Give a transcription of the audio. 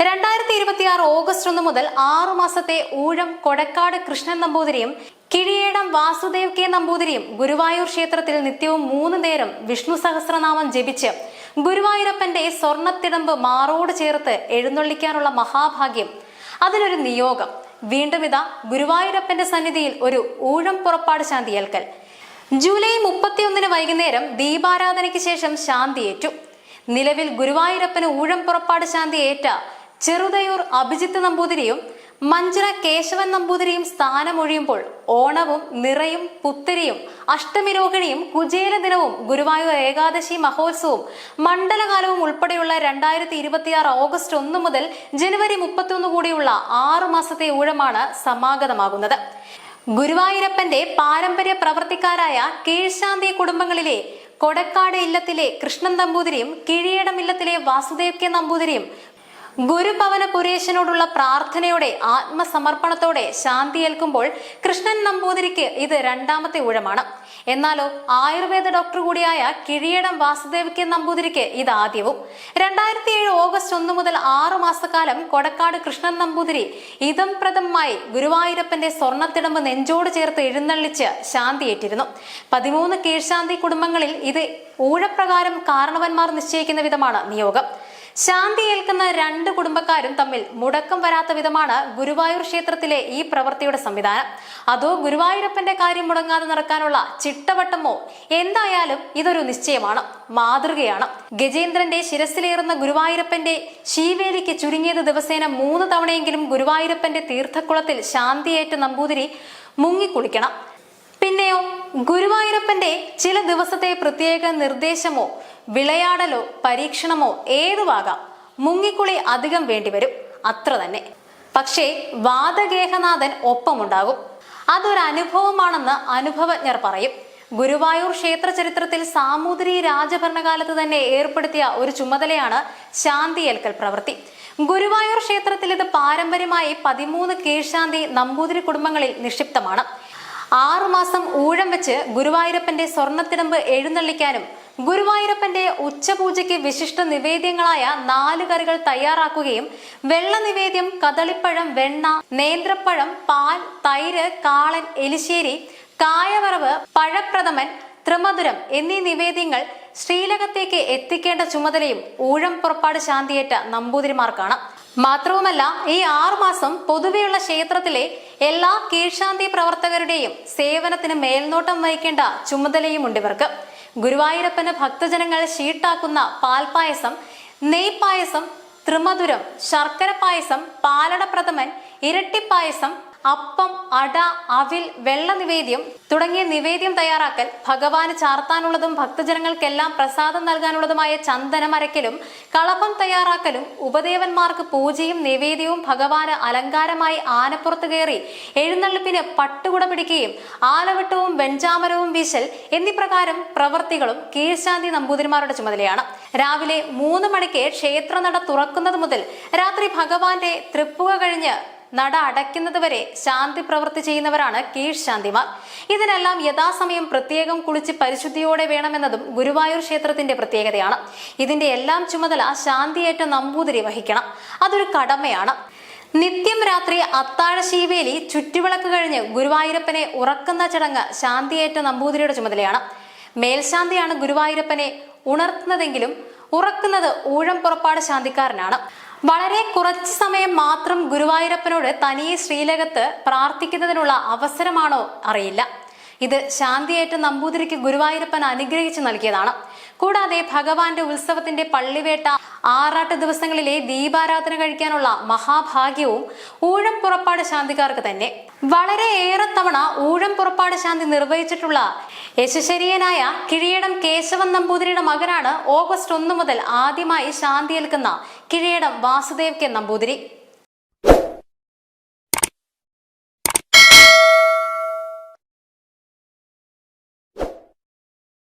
2026 August 1 മുതൽ 6 മാസത്തെ ഊഴം കൊടക്കാട് കൃഷ്ണൻ നമ്പൂതിരിയും കിഴിയേടം വാസുദേവ് കെ നമ്പൂതിരിയും ഗുരുവായൂർ ക്ഷേത്രത്തിൽ നിത്യവും 3 നേരം വിഷ്ണു സഹസ്രനാമം ജപിച്ച് ഗുരുവായൂരപ്പന്റെ സ്വർണ്ണത്തിടമ്പ് മാറോട് ചേർത്ത് എഴുന്നള്ളിക്കാനുള്ള മഹാഭാഗ്യം, അതിനൊരു നിയോഗം. വീണ്ടും ഇതാ ഗുരുവായൂരപ്പന്റെ സന്നിധിയിൽ ഒരു ഊഴം പുറപ്പാട് ശാന്തിയേൽക്കൽ. ജൂലൈ 31 വൈകുന്നേരം ദീപാരാധനയ്ക്ക് ശേഷം ശാന്തിയേറ്റു. നിലവിൽ ഗുരുവായൂരപ്പന് ഊഴം പുറപ്പാട് ശാന്തിയേറ്റ ചെറുതയൂർ അഭിജിത്ത് നമ്പൂതിരിയും മഞ്ചിറ കേശവൻ നമ്പൂതിരിയും സ്ഥാനമൊഴിയുമ്പോൾ ഓണവും നിറയും പുത്തരിയും അഷ്ടമിരോഹിണിയും കുചേല ദിനവും ഗുരുവായൂർ ഏകാദശി മഹോത്സവവും മണ്ഡലകാലവും ഉൾപ്പെടെയുള്ള 2026 ഓഗസ്റ്റ് 1 മുതൽ ജനുവരി 31 കൂടിയുള്ള 6 മാസത്തെ ഊഴമാണ് സമാഗതമാകുന്നത്. ഗുരുവായൂരപ്പന്റെ പാരമ്പര്യ പ്രവർത്തിക്കാരായ കീഴ്ശാന്തി കുടുംബങ്ങളിലെ കൊടക്കാട് ഇല്ലത്തിലെ കൃഷ്ണൻ നമ്പൂതിരിയും കിഴിയേടം ഇല്ലത്തിലെ വാസുദേവ് കെ നമ്പൂതിരിയും ഗുരുഭവന പുരേശനോടുള്ള പ്രാർത്ഥനയോടെ ആത്മസമർപ്പണത്തോടെ ശാന്തിയേൽക്കുമ്പോൾ കൃഷ്ണൻ നമ്പൂതിരിക്ക് ഇത് 2ാമത്തെ ഊഴമാണ്. എന്നാലോ ആയുർവേദ ഡോക്ടർ കൂടിയായ കിഴിയേടം വാസുദേവ് കെ നമ്പൂതിരിക്ക് ഇത് ആദ്യവും. 2007 ഓഗസ്റ്റ് 1 മുതൽ 6 മാസക്കാലം കൊടക്കാട് കൃഷ്ണൻ നമ്പൂതിരി ഇതം പ്രഥമമായി ഗുരുവായൂരപ്പന്റെ സ്വർണ്ണത്തിടമ്പ് നെഞ്ചോട് ചേർത്ത് എഴുന്നള്ളിച്ച് ശാന്തിയേറ്റിരുന്നു. 13 കീഴ്ശാന്തി കുടുംബങ്ങളിൽ ഇത് ഊഴപ്രകാരം കാരണവന്മാർ നിശ്ചയിക്കുന്ന വിധമാണ് നിയോഗം. ശാന്തി ഏൽക്കുന്ന 2 കുടുംബക്കാരും തമ്മിൽ മുടക്കം വരാത്ത വിധമാണ് ഗുരുവായൂർ ക്ഷേത്രത്തിലെ ഈ പ്രവൃത്തിയുടെ സംവിധാനം. അതോ ഗുരുവായൂരപ്പന്റെ കാര്യം മുടങ്ങാതെ നടക്കാനുള്ള ചിട്ടവട്ടമോ? എന്തായാലും ഇതൊരു നിശ്ചയമാണ്, മാതൃകയാണ്. ഗജേന്ദ്രന്റെ ശിരസിലേറുന്ന ഗുരുവായൂരപ്പന്റെ ശീവേലിക്ക് ചുരുങ്ങിയത് ദിവസേന 3 തവണയെങ്കിലും ഗുരുവായൂരപ്പന്റെ തീർത്ഥക്കുളത്തിൽ ശാന്തിയേറ്റ നമ്പൂതിരി മുങ്ങിക്കുളിക്കണം. പിന്നെയോ ഗുരുവായൂരപ്പന്റെ ചില ദിവസത്തെ പ്രത്യേക നിർദ്ദേശമോ വിളയാടലോ പരീക്ഷണമോ ഏതുവാകാം, മുങ്ങിക്കുളി അധികം വേണ്ടിവരും, അത്ര തന്നെ. പക്ഷേ വാദഗേഹനാഥൻ ഒപ്പമുണ്ടാകും. അതൊരു അനുഭവമാണെന്ന് അനുഭവജ്ഞർ പറയും. ഗുരുവായൂർ ക്ഷേത്ര ചരിത്രത്തിൽ സാമൂതിരി രാജഭരണകാലത്ത് തന്നെ ഏർപ്പെടുത്തിയ ഒരു ചുമതലയാണ് ശാന്തിയേൽക്കൽ പ്രവൃത്തി. ഗുരുവായൂർ ക്ഷേത്രത്തിൽ ഇത് പാരമ്പര്യമായി 13 കീഴ്ശാന്തി നമ്പൂതിരി കുടുംബങ്ങളിൽ നിക്ഷിപ്തമാണ്. 6 മാസം ഊഴം വെച്ച് ഗുരുവായൂരപ്പന്റെ സ്വർണ്ണത്തിടമ്പ് എഴുന്നള്ളിക്കാനും ഗുരുവായൂരപ്പന്റെ ഉച്ചപൂജയ്ക്ക് വിശിഷ്ട നിവേദ്യങ്ങളായ 4 കറികൾ തയ്യാറാക്കുകയും വെള്ള നിവേദ്യം കദളിപ്പഴം, വെണ്ണ, നേന്ത്രപ്പഴം, പാൽ, തൈര്, കാളൻ, എലിശ്ശേരി, കായവറവ്, പഴപ്രഥമൻ, ത്രിമധുരം എന്നീ നിവേദ്യങ്ങൾ ശ്രീലകത്തേക്ക് എത്തിക്കേണ്ട ചുമതലയും ഊഴം പുറപ്പാട് ശാന്തിയേറ്റ നമ്പൂതിരിമാർക്കാണ്. മാത്രവുമല്ല, ഈ 6 മാസം പൊതുവെയുള്ള ക്ഷേത്രത്തിലെ എല്ലാ കീഴ്ശാന്തി പ്രവർത്തകരുടെയും സേവനത്തിന് മേൽനോട്ടം വഹിക്കേണ്ട ചുമതലയുമുണ്ട് ഇവർക്ക്. ഗുരുവായൂരപ്പന് ഭക്തജനങ്ങൾ ഷീട്ടാക്കുന്ന പാൽപായസം, നെയ്പായസം, ത്രിമധുരം, ശർക്കര പായസം, പാലട പ്രഥമൻ, ഇരട്ടിപ്പായസം, അപ്പം, അട, അവിൽ, വെള്ള നിവേദ്യം തുടങ്ങിയ നിവേദ്യം തയ്യാറാക്കൽ, ഭഗവാന് ചാർത്താനുള്ളതും ഭക്തജനങ്ങൾക്കെല്ലാം പ്രസാദം നൽകാനുള്ളതുമായ ചന്ദനം അരക്കലും കളഭം തയ്യാറാക്കലും, ഉപദേവന്മാർക്ക് പൂജയും നിവേദ്യവും, ഭഗവാന് അലങ്കാരമായി ആനപ്പുറത്ത് കയറി എഴുന്നള്ളിപ്പിന് പട്ടുകുട പിടിക്കുകയും ആലവട്ടവും വെഞ്ചാമരവും വീശൽ എന്നീ പ്രകാരം പ്രവർത്തികളും കീഴ്ശാന്തി നമ്പൂതിരിമാരുടെ ചുമതലയാണ്. രാവിലെ 3 മണിക്ക് ക്ഷേത്രനട തുറക്കുന്നത് മുതൽ രാത്രി ഭഗവാന്റെ തൃപ്പുക കഴിഞ്ഞ് നട അടയ്ക്കുന്നത് വരെ ശാന്തി പ്രവൃത്തി ചെയ്യുന്നവരാണ് കീഴ്ശാന്തിമാർ. ഇതിനെല്ലാം യഥാസമയം പ്രത്യേകം കുളിച്ച് പരിശുദ്ധിയോടെ വേണമെന്നതും ഗുരുവായൂർ ക്ഷേത്രത്തിന്റെ പ്രത്യേകതയാണ്. ഇതിന്റെ എല്ലാം ചുമതല ശാന്തിയേറ്റ നമ്പൂതിരി വഹിക്കണം. അതൊരു കടമയാണ്. നിത്യം രാത്രി അത്താഴ ശീവേലി ചുറ്റുവിളക്ക് കഴിഞ്ഞ് ഗുരുവായൂരപ്പനെ ഉറക്കുന്ന ചടങ്ങ് ശാന്തിയേറ്റ നമ്പൂതിരിയുടെ ചുമതലയാണ്. മേൽശാന്തിയാണ് ഗുരുവായൂരപ്പനെ ഉണർത്തുന്നതെങ്കിലും ഉറക്കുന്നത് ഊഴം പുറപ്പാട് ശാന്തിക്കാരനാണ്. വളരെ കുറച്ച് സമയം മാത്രം ഗുരുവായൂരപ്പനോട് തനിയെ ശ്രീലകത്ത് പ്രാർത്ഥിക്കുന്നതിനുള്ള അവസരമാണോ അറിയില്ല. ഇത് ശാന്തിയേറ്റ നമ്പൂതിരിക്ക് ഗുരുവായൂരപ്പൻ അനുഗ്രഹിച്ചു നൽകിയതാണ്. കൂടാതെ ഭഗവാന്റെ ഉത്സവത്തിന്റെ പള്ളിവേട്ട, ആറാട്ട് ദിവസങ്ങളിലെ ദീപാരാധന കഴിക്കാനുള്ള മഹാഭാഗ്യവും ഊഴം പുറപ്പാട് ശാന്തിക്കാർക്ക് തന്നെ. വളരെയേറെ തവണ ഊഴം പുറപ്പാട് ശാന്തി നിർവഹിച്ചിട്ടുള്ള യശശരീയനായ കിഴിയേടം കേശവൻ നമ്പൂതിരിയുടെ മകനാണ് ഓഗസ്റ്റ് 1 മുതൽ ആദ്യമായി ശാന്തിയേൽക്കുന്ന കിഴിയേടം വാസുദേവ് കെ നമ്പൂതിരി.